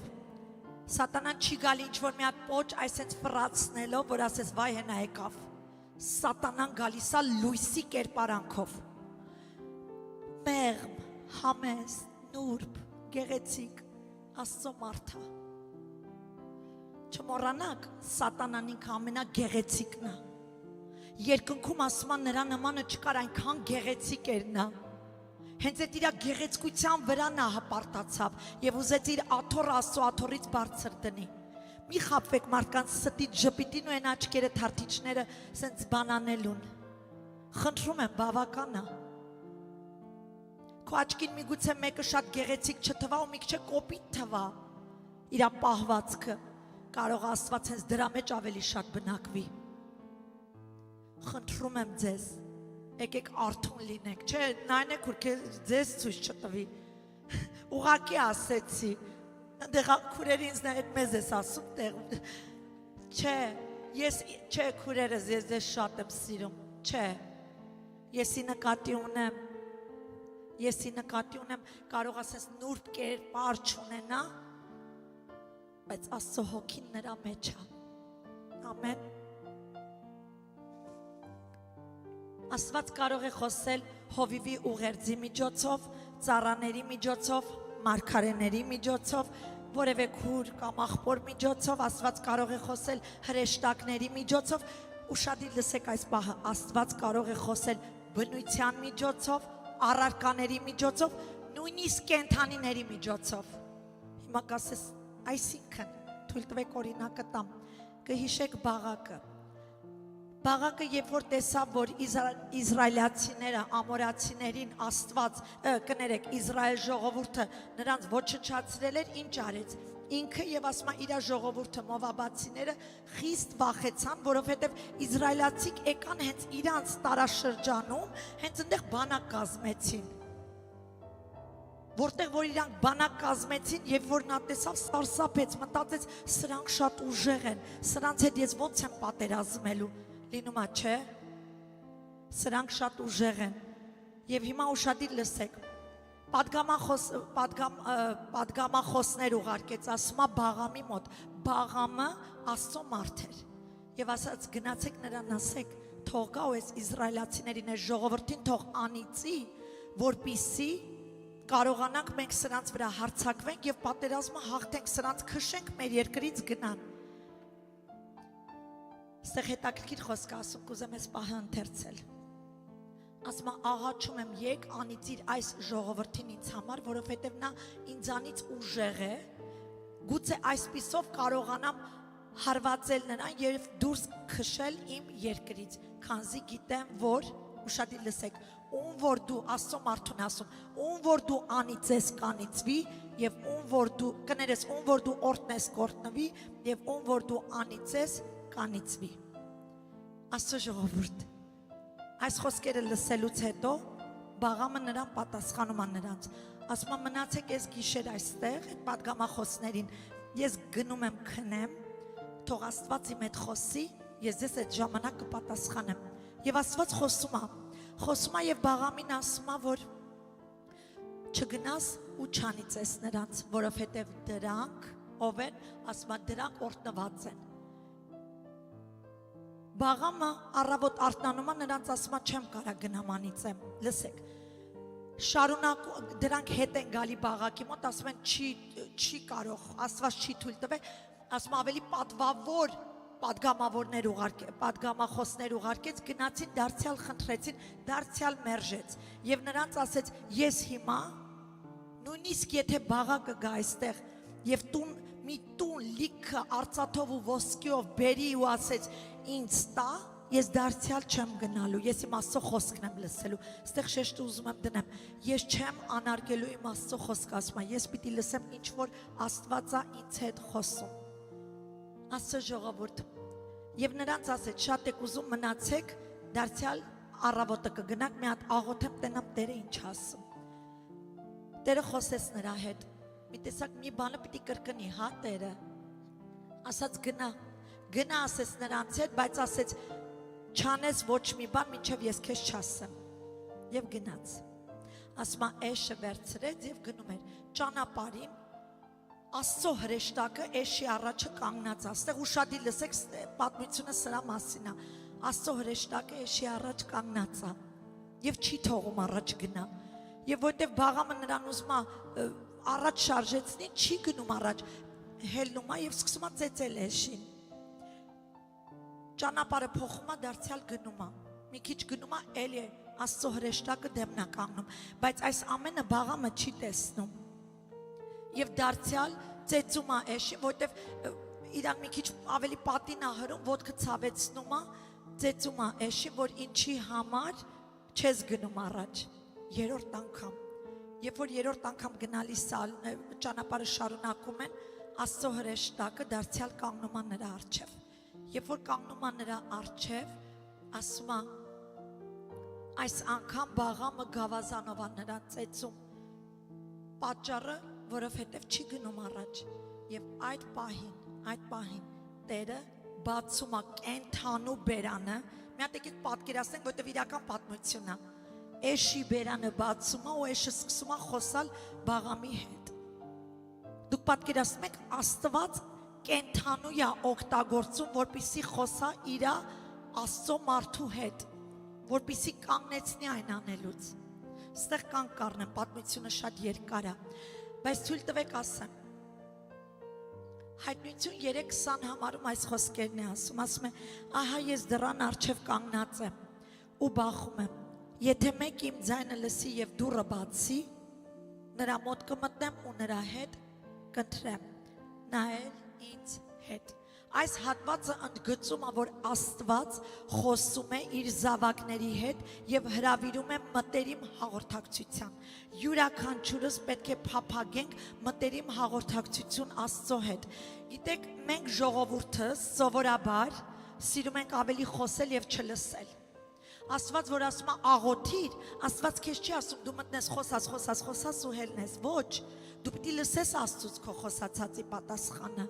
Սատանան չի գալի ինչ-որ մի հատ պոչ այսենց ֆրացնելով, որ ասես վայ հենա եկավ։ Սատանան գալիս է լույսի կերպարանքով։ Մեղմ, համեստ, նուրբ, գեղեցիկ, Աստծո մարդը։ Չմոռանաք, Սատանան ինքը ամենագեղեցիկն է։ Երկնքում ասում են նրա նմանը չկար, այնքան գեղեցիկ էր նա։ Հենց այդ իր գեղեցկության վրա նա հպարտացավ եւ ուզեց իր աթոռը Աստծո աթոռից բարձր դնի։ Մի խաբվեք մարդկանց ստից ժպիտին ու այն աչքերը թարթիչները սենց բանանելուն։ Խնդրում եմ, բավական է։ Քո աչքին միգուցե մեկը շատ գեղեցիկ չթվա ու մի քիչ կոպիտ թվա իր պահվածքը, կարող Աստված հենց դրա մեջ ավելի շատ բնակվի։ Խնդրում եմ ձեզ, եկեք արթուն լինեք, չէ, նայեք որ ձեզ ցույց չտվի։ Ուղղակի ասեցի, դեղ քուրերը ինձ այդ մեզ ես ասում տեղ։ Չէ, ես չէ քուրերս ես ձեզ շատ եմ սիրում, չէ։ Եսի նկատի ունեմ, կարող ասես նուրբ կերպար չունենա, բայց Աստծո հոգին նրա մեջ է։ Ամեն։ Աստված կարող է խոսել հովիվի ուղերձի միջոցով, ծառաների միջոցով, մարգարեների միջոցով, որևէ քուր կամ աղբոր միջոցով, Աստված կարող է խոսել հրեշտակների միջոցով, ուշադիր լսեք այս պահը, Աստված կարող է խոսել բնության միջոցով, առարկաների միջոցով, նույնիսկ կենդանիների միջոցով։ Հիմա կասես, այսինքն, թույլ տվեք օրինակը տամ, կհիշեք Բաղակը։ Բաղակը երբ որ տեսավ, որ իսրայելացիները, ամորացիներին Աստված, կներեք, Իսրայել ժողովուրդը նրանց ոչնչացրել էր, ինչ արեց։ Ինքը եւ ասում է իր ժողովուրդը մովաբացիները խիստ վախեցան, որովհետեւ իսրայելացիք եկան հենց իրանց տարաշրջանում, հենց այնտեղ բանակ կազմեցին։ Որտեղ որ իրանք բանակ կազմեցին եւ որ նա տեսավ սարսափեց, մտածեց սրանք շատ ուժեղ են, սրանց հետ ես ոնց եմ պատերազմելու։ Լինում է, չէ, սրանք շատ ուժեղ են եւ հիմա ուշադիր լսեք, պատգամախոսներ ուղարկեց, ասում է Բաղամի մոտ, Բաղամը Աստծո մարդ էր եւ ասաց գնացեք նրան ասեք, թող գա ու այս իսրայելացիներին, այս ժողովրդին թող անիծի, որպիսի կարողանանք մենք սրանց վրա հարձակվենք եւ պատերազմը հաղթենք, սրանց քշենք մեր երկրից գնան։ Ստեղ հետաքրքիր խոսք ասում, կուզեմ ես պահը ընթերցել։ Ասում եմ, աղաչում եմ, եկ անիծիր այս ժողովրդին ինձ համար, որովհետև նա ինձանից ուժեղ է, գուցե այսպիսով կարողանամ հարվածել նրան եւ դուրս քշել իմ երկրից, քանզի գիտեմ, որ ուշադիր լսեք, ում որ դու Աստծո մարդուն ասում, ում որ դու անիծես կանիծվի եւ ում որ դու կներես, ում որ դու օրտնես կորտնվի եւ ում որ դու անիծես կանիծվի։ Աստծո ժողովուրդ, այս խոսքերը լսելուց հետո Բաղամը նրան պատասխանում է նրանց, ասում է մնացեք ես գիշեր այստեղ այդ պատգամախոսներին, ես գնում եմ քնեմ, թող Աստված իմ հետ խոսի, ես ձեզ այդ ժամանակ կպատասխանեմ։ Եվ Աստված խոսում է եւ Բաղամին ասում է, որ չգնաս ու չանիծես նրանց, որովհետեւ դրանք ով են, ասում է դրանք օրտնված են։ Բաղամը առավոտ արթնանում է, նրանց ասում է չեմ կարա գնամ անիծեմ։ Լսեք։ Շարունակ դրանք հետ են գալի բաղակի մոտ, ասում են չի կարող, Աստված չի թույլ տվել, ասում ավելի պատվավոր պատգամախոսներ ուղարկեց, գնացին, դարձյալ խնդրեցին, դարձյալ մերժեց եւ նրանց ասեց ես հիմա նույնիսկ եթե բաղակը գա այստեղ եւ մի տուն լիքը արծաթով ու ոսկիով բերի ու ասեց ինձ տա, ես դարձյալ չեմ գնալու, ես իմ Աստծո խոսքն եմ լսելու, այստեղ շեշտը ուզում եմ դնեմ, ես չեմ անարգելու իմ Աստծո խոսքը, ասում եմ, ես պիտի լսեմ ինչ որ Աստվածա ինձ հետ խոսում, Աստծո ժողովուրդ, եւ նրանց ասեց, շատ եք ուզում մնացեք, դարձյալ առավոտը կգնաք, մի հատ աղոթեմ, տենամ Տերը ինչ ասում, Տերը խոսեց նրա հետ, մի տեսակ մի բանը պիտի կրկնի, հա Տերը, ասաց գնա ասեց նրանց հետ, բայց ասեց չանես ոչ մի բան, մինչև ես քեզ չասեմ, եւ գնաց, ասմա էշը վերցրեց եւ գնում էր, ճանապարհին, Աստծո հրեշտակը էշի առաջը կանգնած, աստեղ ուշադիր լսեք պատմությունը սրա մասին է, Աստծո հրեշտակը էշի առաջ կանգնած է, եւ չի թողում առաջ գնա, եւ որտեվ բաղամը նրան ուզում է առաջ շարժեցնի, չի գնում առաջ, հելնում է եւ սկսում է ծեծել էշին, ճանապարհը փոխում է, դարձյալ գնում է, մի քիչ գնում է, էլի Աստծո հրեշտակը դեմն է կանգնում, բայց այս ամենը բաղամը չի տեսնում, եւ դարձյալ ծեծում է էշին, որտեվ իրան մի քիչ ավելի պատին է հրում, ոտքը ցավեցնում է, ծեծում է էշին, որ ինչի համար չես գնում առաջ, երրորդ անգամ, երբ որ երրորդ անգամ գնալիս ճանապարհը շարունակում են, Աստծո հրեշտակը դարձյալ կանգնում է նրա առջև, երբ որ կանգնում է նրա առջև, ասում է, այս անգամ բաղամը գավազանով է նրան ծեծում, պատճառը, որովհետև չի գնում առաջ, եւ այդ պահին Տերը բացում է կենթանու բերանը, մի հատ եկեք պատկերացնենք, որտեղ իրական պատմություն է, էշի բերանը բացում է ու էշը սկսում է խոսալ բաղամի հետ, դուք պատկերացնում եք Աստված կենթանու է օգտագործում, որպեսզի խոսա իր Աստծո մարդու հետ, որպեսզի կանգնեցնի այն անելուց, ստեղ կանգ կառնեմ, պատմությունը շատ երկար է, բայց թույլ տվեք ասեմ, Հայտնություն 3:20 համարում այս խոսքերն է ասում է, ահա ես դռան առջև կանգնած եմ ու բախում եմ, եթե մեկ իմ ձայնը լսի եւ դուռը բացի, նրա մոտ կմտնեմ ու նրա հետ կընտրեմ, նա էլ ինձ հետ։ Այս հատվածը ընդգծում է, որ Աստված խոսում է իր զավակների հետ եւ հրավիրում է մտերիմ հաղորդակցության։ Յուրաքանչյուրս պետք է փափագենք մտերիմ հաղորդակցություն Աստծո հետ։ Գիտեք, մենք ժողովուրդը սովորաբար սիրում ենք ավելի խոսել եւ չլսել։ Աստված որ ասում է աղոթիր, Աստված քեզ չի ասում դու մտնես խոսաս ու հելնես, ոչ, դու պիտի լսես Աստծուց քո խոսացածի պատասխանը։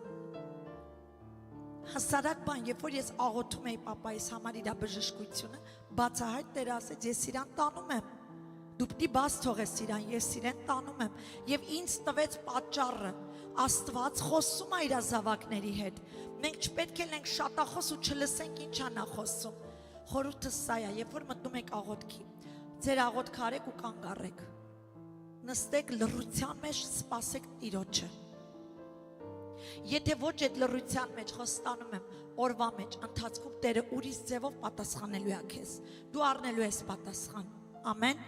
Հասարակ բան, երբ որ ես աղոթում էի պապայիս համար իր բժշկությունը, բացահայտ Տերը ասեց, ես իրան տանում եմ, դու պիտի բաց թողես իրան, ես իրեն տանում եմ, եւ ինձ տվեց պատճառը, Աստված խոսում է իր զավակների հետ, մենք չպետք է լինենք շատախոս ու չլսենք ինչ է նա խոսում, խորհուրդը սա է, երբ որ մտնում եք աղոթքի, ձեր աղոթքը արեք ու կանգ առեք, նստեք լռության մեջ, սպասեք Տիրոջը։ Եթե ոչ այդ լռության մեջ խոստանում եմ օրվա մեջ ընթացքում Տերը ուրիշ ձևով պատասխանելու է քեզ, դու առնելու ես պատասխան, ամեն։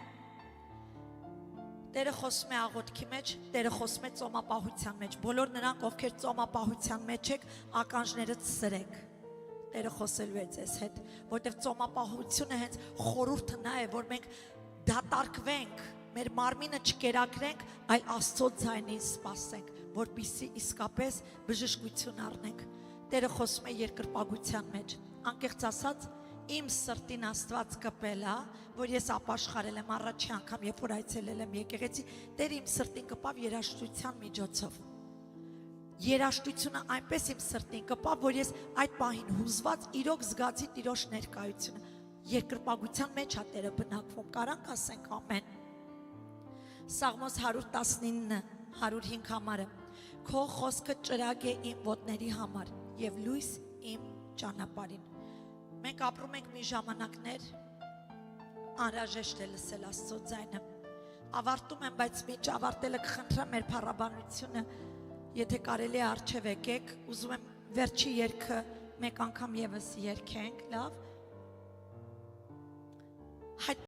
Տերը խոսում է աղոթքի մեջ, Տերը խոսում է ծոմապահության մեջ, բոլոր նրանք, ովքեր ծոմապահության մեջ եք, ականջներդ սրեք, Տերը խոսելու է ձեզ հետ, որտեղ ծոմապահությունը հենց խորհուրդը նա է, որ մենք դատարկվենք, մեր մարմինը չկերակրենք, այլ Աստծո ձայնին սպասենք, որպեսզի իսկապես բժշկություն առնենք։ Տերը խոսում է երկրպագության մեջ, անկեղծ ասած, իմ սրտին Աստված կպել է, որ ես ապաշխարել եմ առաջի անգամ, երբ որ այցելել եմ եկեղեցի, Տերը իմ սրտին կպավ երաժշտության միջոցով։ Երաժշտությունը այնպես իմ սրտին կպավ, որ ես այդ պահին հուզված իրոք զգացի Տիրոջ ներկայությունը։ Երկրպագության մեջ է Տերը բնակվում, կարանք ասենք ամեն։ Սաղմոս 119, 105 համարը, քո խոսքը ճրագ է իմ ոտների համար և լույս իմ ճանապարհին։ Մենք ապրում ենք մի ժամանակներ, անհրաժեշտ է լսել Աստծո ձայնը։ Ավարտում եմ, բայց մինչ ավարտելը կխնդրեմ մեր փառաբանությունը, եթե կարելի է առջև եկեք, ուզում եմ վերջի երգը մեկ անգամ եւս երգենք, լավ։